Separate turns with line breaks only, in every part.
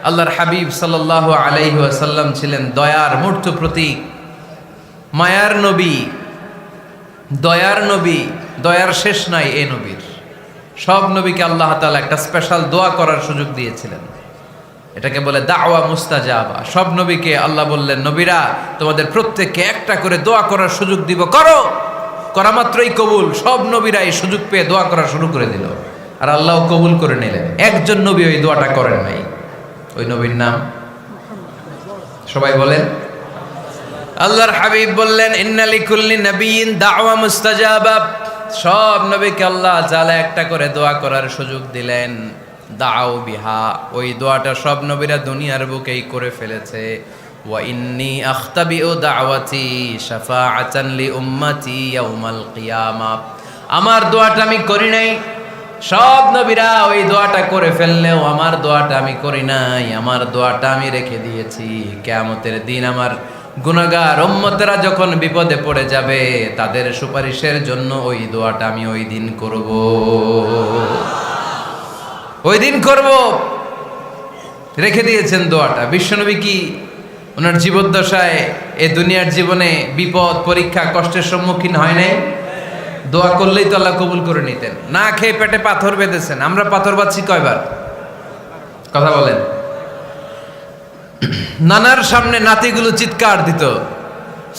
আল্লাহর হাবিব সাল্লাল্লাহু আলাইহি ওয়াসাল্লাম ছিলেন দয়ার মূর্ত প্রতীক, মায়ার নবী, দয়ার নবী। দয়ার শেষ নাই এই নবীর। সব নবীকে আল্লাহ তাআলা একটা স্পেশাল দোয়া করার সুযোগ দিয়েছিলেন, এটাকে বলে দাওয়া মুস্তাজাবা। সব নবীকে আল্লাহ বললেন, নবীরা তোমাদের প্রত্যেককে একটা করে দোয়া করার সুযোগ দিব, করো। করা মাত্রই কবুল। সব নবীরা এই সুযোগ পেয়ে দোয়া করা শুরু করে দিল, আর আল্লাহ কবুল করে নিলেন। একজন নবী ওই দোয়াটা করেন নাই। ওই নবীর নাম সবাই বলেন। আল্লাহর হাবিব বললেন, ইন্না লিকুল্লি নাবিয়্যিন দাওয়া মুস্তাজাবা। সব নবীকে আল্লাহ তাআলা একটা করে দোয়া করার সুযোগ দিলেন। দাও বিহা, ওই দোয়াটা সব নবীরা দুনিয়ার বুকেই করে ফেলেছে। ওয়া ইন্নী আখতাবিউ দাওয়াতি শাফাআতান লি উম্মতি ইয়াউমাল কিয়ামা। আমার দোয়াটা আমি করি নাই, সব নবীরা ওই দোয়াটা করে ফেললেও আমার দোয়াটা আমি করি নাই। আমার দোয়াটা আমি রেখে দিয়েছি, কিয়ামতের দিন আমার গুনাহগার উম্মতেরা যখন বিপদে পড়ে যাবে তাদের সুপারিশের জন্য ওই দোয়াটা আমি ওই দিন করব, ওই দিন করব। রেখে দিয়েছেন দোয়াটা। বিশ্বনবী কি ওনার জীবদ্দশায় এ দুনিয়ার জীবনে বিপদ পরীক্ষা কষ্টের সম্মুখীন হয় নাই? দোয়া করলেই তো আল্লাহ কবুল করে নিতেন। না খেয়ে পেটে পাথর বেঁধেছেন। আমরা পাথর বাঁধছি কয়বার? কথা বলেন। নানার সামনে নাতিগুলো চিৎকার দিত।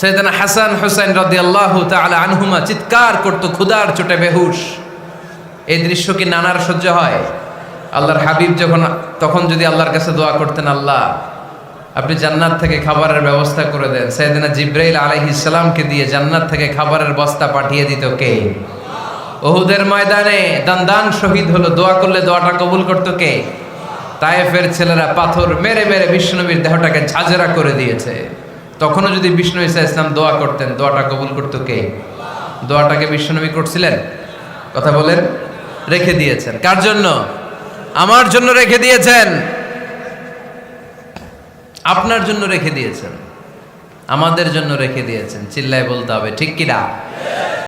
সাইয়েদনা হাসান হুসাইন রাদিয়াল্লাহু তাআলা আনহুমা চিৎকার করত, ক্ষুধার চোটে বেহুশ। এই দৃশ্য কি নানার সহ্য হয়? আল্লাহর হাবিব তখন যদি আল্লাহর কাছে দোয়া করতেন, আল্লাহ আপনি জান্নাত থেকে খাবারের ব্যবস্থা করে দেন, সাইয়েদনা জিবরাইল আলাইহিস সালামকে দিয়ে জান্নাত থেকে খাবারের বস্তা পাঠিয়ে দিত কে? উহুদের ময়দানে দান শহীদ হলো, দোয়া করলে দোয়াটা কবুল করতো কে? তায়েফের ছেলেরা পাথর মেরে মেরে বিষ্ণুনবীর দেহটাকে ঝাঁঝরা করে দিয়েছে। তখনও যদি বিষ্ণু ঈসা ইসলাম দোয়া করতেন, দোয়াটা কবুল করতো কে? দোয়াটাকে বিষ্ণুনবী করছিলেন? কথা বলেন। রেখে দিয়েছেন। কার জন্য? আমার জন্য রেখে দিয়েছেন, আপনার জন্য রেখে দিয়েছেন, আমাদের জন্য রেখে দিয়েছেন। চিল্লায় বলতে হবে ঠিক কিনা?